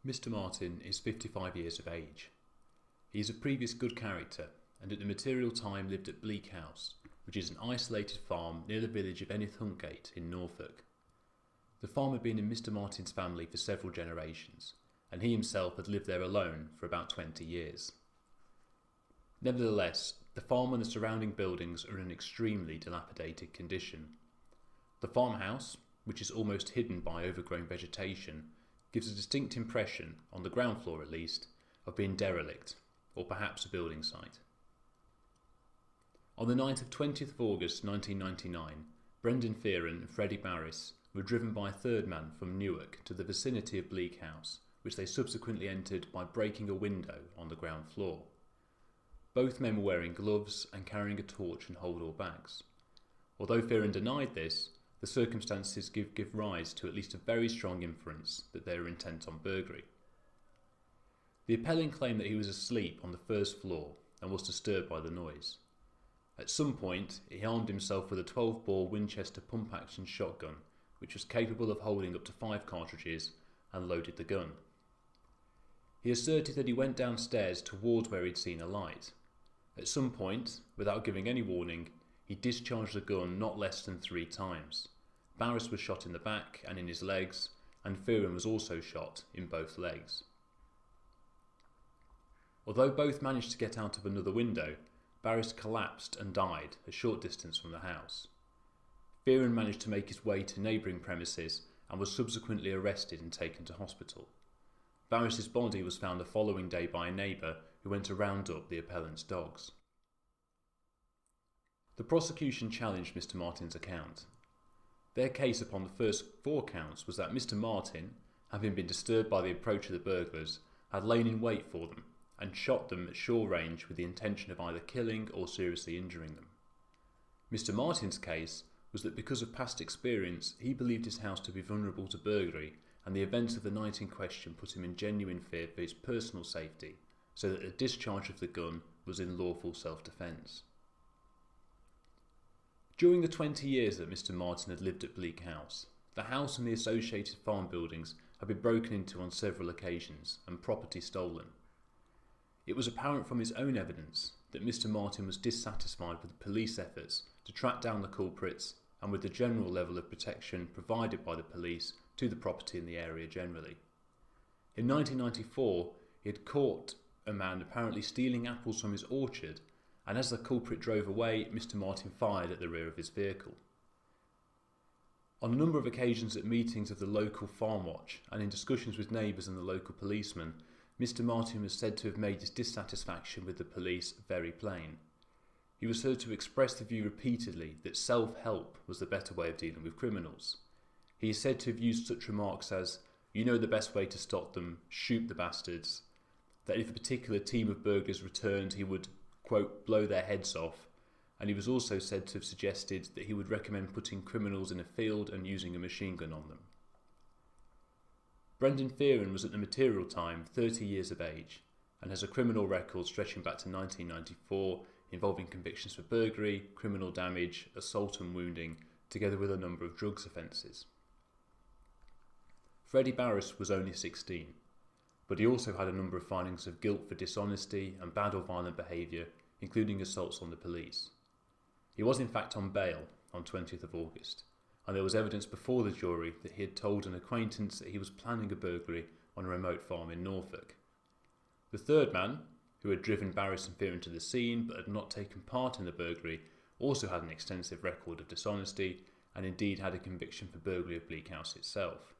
Mr. Martin is 55 years of age. He is a previous good character and at the material time lived at Bleak House, which is an isolated farm near the village of Enith-Huntgate in Norfolk. The farm had been in Mr. Martin's family for several generations, and he himself had lived there alone for about 20 years. Nevertheless, the farm and the surrounding buildings are in an extremely dilapidated condition. The farmhouse, which is almost hidden by overgrown vegetation, gives a distinct impression, on the ground floor at least, of being derelict, or perhaps a building site. On the night of 20th of August 1999, Brendan Fearon and Freddie Barris were driven by a third man from Newark to the vicinity of Bleak House, which they subsequently entered by breaking a window on the ground floor. Both men were wearing gloves and carrying a torch and hold-all bags. Although Fearon denied this, the circumstances give rise to at least a very strong inference that they were intent on burglary. The appellant claimed that he was asleep on the first floor and was disturbed by the noise. At some point, he armed himself with a 12-bore Winchester pump-action shotgun, which was capable of holding up to 5 cartridges, and loaded the gun. He asserted that he went downstairs towards where he'd seen a light. At some point, without giving any warning, he discharged the gun not less than 3 times. Barris was shot in the back and in his legs, and Fearon was also shot in both legs. Although both managed to get out of another window, Barris collapsed and died a short distance from the house. Fearon managed to make his way to neighbouring premises and was subsequently arrested and taken to hospital. Barris's body was found the following day by a neighbour who went to round up the appellant's dogs. The prosecution challenged Mr. Martin's account. Their case upon the first 4 counts was that Mr. Martin, having been disturbed by the approach of the burglars, had lain in wait for them and shot them at short range with the intention of either killing or seriously injuring them. Mr. Martin's case was that because of past experience, he believed his house to be vulnerable to burglary, and the events of the night in question put him in genuine fear for his personal safety, so that the discharge of the gun was in lawful self-defence. During the 20 years that Mr. Martin had lived at Bleak House, the house and the associated farm buildings had been broken into on several occasions and property stolen. It was apparent from his own evidence that Mr. Martin was dissatisfied with the police efforts to track down the culprits and with the general level of protection provided by the police to the property in the area generally. In 1994, he had caught a man apparently stealing apples from his orchard, and as the culprit drove away, Mr. Martin fired at the rear of his vehicle. On a number of occasions at meetings of the local farm watch and in discussions with neighbours and the local policemen, Mr. Martin was said to have made his dissatisfaction with the police very plain. He was heard to express the view repeatedly that self-help was the better way of dealing with criminals. He is said to have used such remarks as, "You know the best way to stop them, shoot the bastards," that if a particular team of burglars returned he would, quote, blow their heads off, and he was also said to have suggested that he would recommend putting criminals in a field and using a machine gun on them. Brendan Fearon was at the material time 30 years of age and has a criminal record stretching back to 1994 involving convictions for burglary, criminal damage, assault and wounding, together with a number of drugs offences. Freddie Barris was only 16, but he also had a number of findings of guilt for dishonesty and bad or violent behaviour, including assaults on the police. He was in fact on bail on 20th of August, and there was evidence before the jury that he had told an acquaintance that he was planning a burglary on a remote farm in Norfolk. The third man, who had driven Barris and Fearon to the scene but had not taken part in the burglary, also had an extensive record of dishonesty and indeed had a conviction for burglary of Bleak House itself.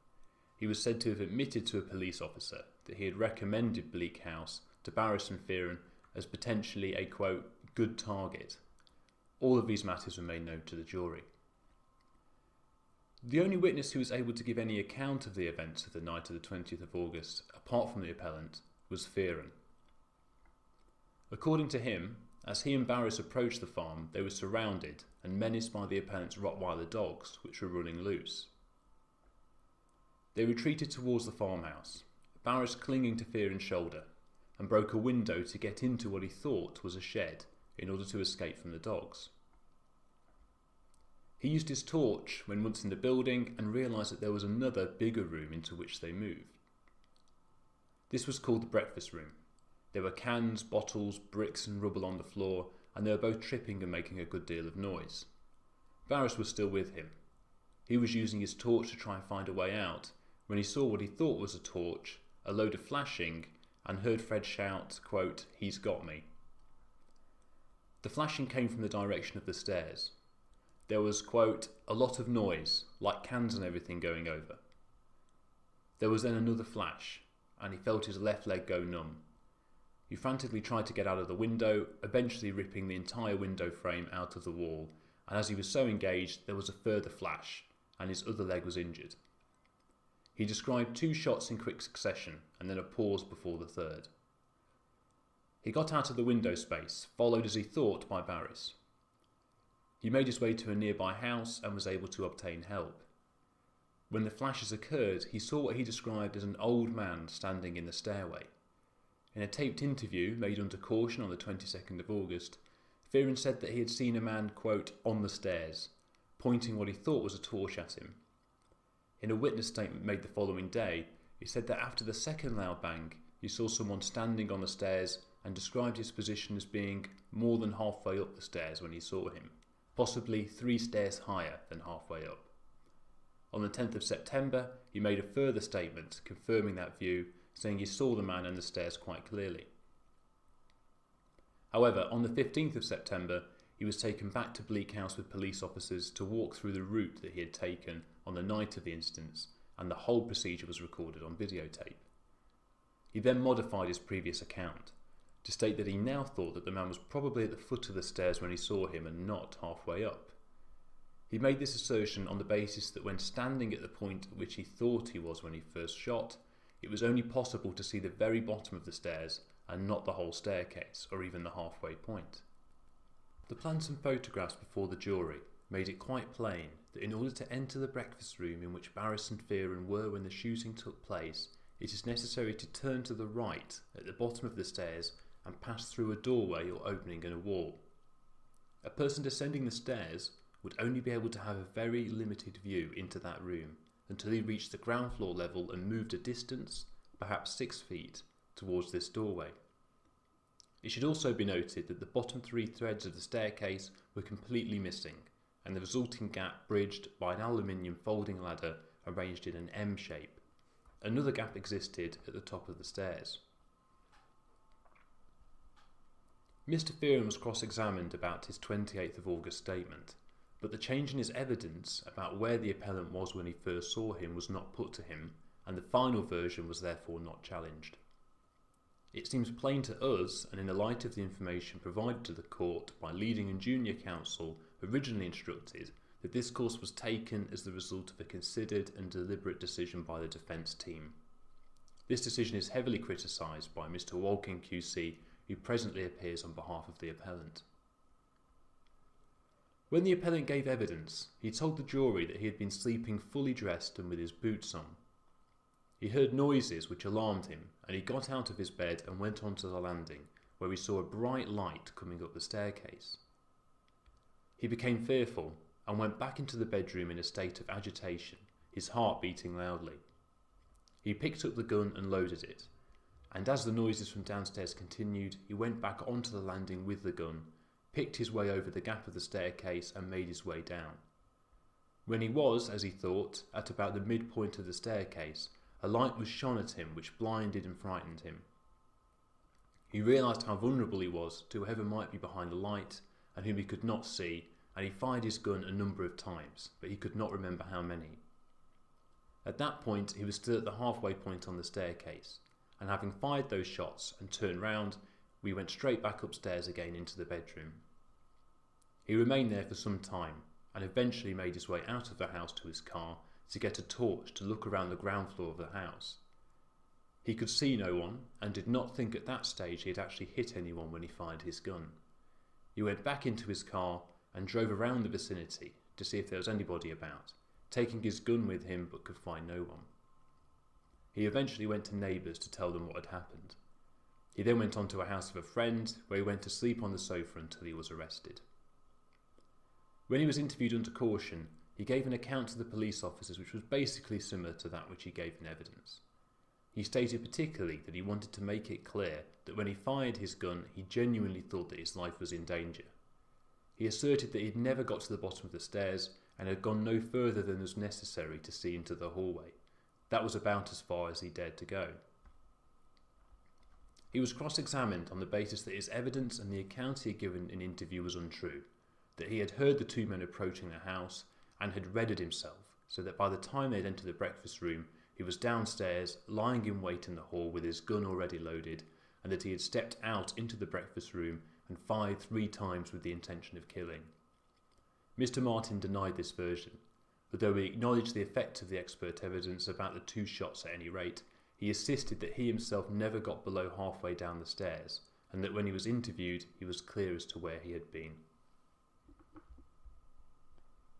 He was said to have admitted to a police officer that he had recommended Bleak House to Barris and Fearon as potentially a, quote, good target. All of these matters were made known to the jury. The only witness who was able to give any account of the events of the night of the 20th of August, apart from the appellant, was Fearon. According to him, as he and Barris approached the farm, they were surrounded and menaced by the appellant's Rottweiler dogs, which were running loose. They retreated towards the farmhouse, Barris clinging to Fearon's shoulder, and broke a window to get into what he thought was a shed in order to escape from the dogs. He used his torch when once in the building and realised that there was another, bigger room into which they moved. This was called the breakfast room. There were cans, bottles, bricks and rubble on the floor, and they were both tripping and making a good deal of noise. Barris was still with him. He was using his torch to try and find a way out when he saw what he thought was a torch, a load of flashing, and heard Fred shout, quote, "He's got me." The flashing came from the direction of the stairs. There was, quote, "a lot of noise, like cans and everything going over." There was then another flash, and he felt his left leg go numb. He frantically tried to get out of the window, eventually ripping the entire window frame out of the wall, and as he was so engaged, there was a further flash, and his other leg was injured. He described 2 shots in quick succession, and then a pause before the third. He got out of the window space, followed as he thought by Barris. He made his way to a nearby house and was able to obtain help. When the flashes occurred, he saw what he described as an old man standing in the stairway. In a taped interview made under caution on the 22nd of August, Fearon said that he had seen a man, quote, "on the stairs," pointing what he thought was a torch at him. In a witness statement made the following day, he said that after the second loud bang, he saw someone standing on the stairs and described his position as being more than halfway up the stairs when he saw him, possibly 3 stairs higher than halfway up. On the 10th of September, he made a further statement confirming that view, saying he saw the man and the stairs quite clearly. However, on the 15th of September, he was taken back to Bleak House with police officers to walk through the route that he had taken on the night of the incidents, and the whole procedure was recorded on videotape. He then modified his previous account to state that he now thought that the man was probably at the foot of the stairs when he saw him and not halfway up. He made this assertion on the basis that when standing at the point at which he thought he was when he first shot, it was only possible to see the very bottom of the stairs and not the whole staircase or even the halfway point. The plans and photographs before the jury made it quite plain that in order to enter the breakfast room in which Barris and Fearon were when the shooting took place, it is necessary to turn to the right at the bottom of the stairs and pass through a doorway or opening in a wall. A person descending the stairs would only be able to have a very limited view into that room until he reached the ground floor level and moved a distance, perhaps 6 feet, towards this doorway. It should also be noted that the bottom 3 threads of the staircase were completely missing, and the resulting gap bridged by an aluminium folding ladder arranged in an M shape. Another gap existed at the top of the stairs. Mr. Fearon was cross-examined about his 28th of August statement, but the change in his evidence about where the appellant was when he first saw him was not put to him, and the final version was therefore not challenged. It seems plain to us, and in the light of the information provided to the court by leading and junior counsel originally instructed, that this course was taken as the result of a considered and deliberate decision by the defence team. This decision is heavily criticised by Mr. Walking QC, who presently appears on behalf of the appellant. When the appellant gave evidence, he told the jury that he had been sleeping fully dressed and with his boots on. He heard noises which alarmed him, and he got out of his bed and went onto the landing, where he saw a bright light coming up the staircase. He became fearful and went back into the bedroom in a state of agitation, his heart beating loudly. He picked up the gun and loaded it, and as the noises from downstairs continued, he went back onto the landing with the gun, picked his way over the gap of the staircase and made his way down. When he was, as he thought, at about the midpoint of the staircase, a light was shone at him which blinded and frightened him. He realised how vulnerable he was to whoever might be behind the light and whom he could not see, and he fired his gun a number of times, but he could not remember how many. At that point he was still at the halfway point on the staircase, and having fired those shots and turned round, we went straight back upstairs again into the bedroom. He remained there for some time, and eventually made his way out of the house to his car to get a torch to look around the ground floor of the house. He could see no one, and did not think at that stage he had actually hit anyone when he fired his gun. He went back into his car and drove around the vicinity to see if there was anybody about, taking his gun with him but could find no one. He eventually went to neighbours to tell them what had happened. He then went on to a house of a friend, where he went to sleep on the sofa until he was arrested. When he was interviewed under caution, he gave an account to the police officers which was basically similar to that which he gave in evidence. He stated particularly that he wanted to make it clear that when he fired his gun, he genuinely thought that his life was in danger. He asserted that he'd never got to the bottom of the stairs and had gone no further than was necessary to see into the hallway. That was about as far as he dared to go. He was cross-examined on the basis that his evidence and the account he had given in interview was untrue, that he had heard the two men approaching the house and had readied himself so that by the time they had entered the breakfast room, he was downstairs, lying in wait in the hall with his gun already loaded, and that he had stepped out into the breakfast room and fired 3 times with the intention of killing. Mr. Martin denied this version, but though he acknowledged the effect of the expert evidence about the 2 shots at any rate, he insisted that he himself never got below halfway down the stairs, and that when he was interviewed, he was clear as to where he had been.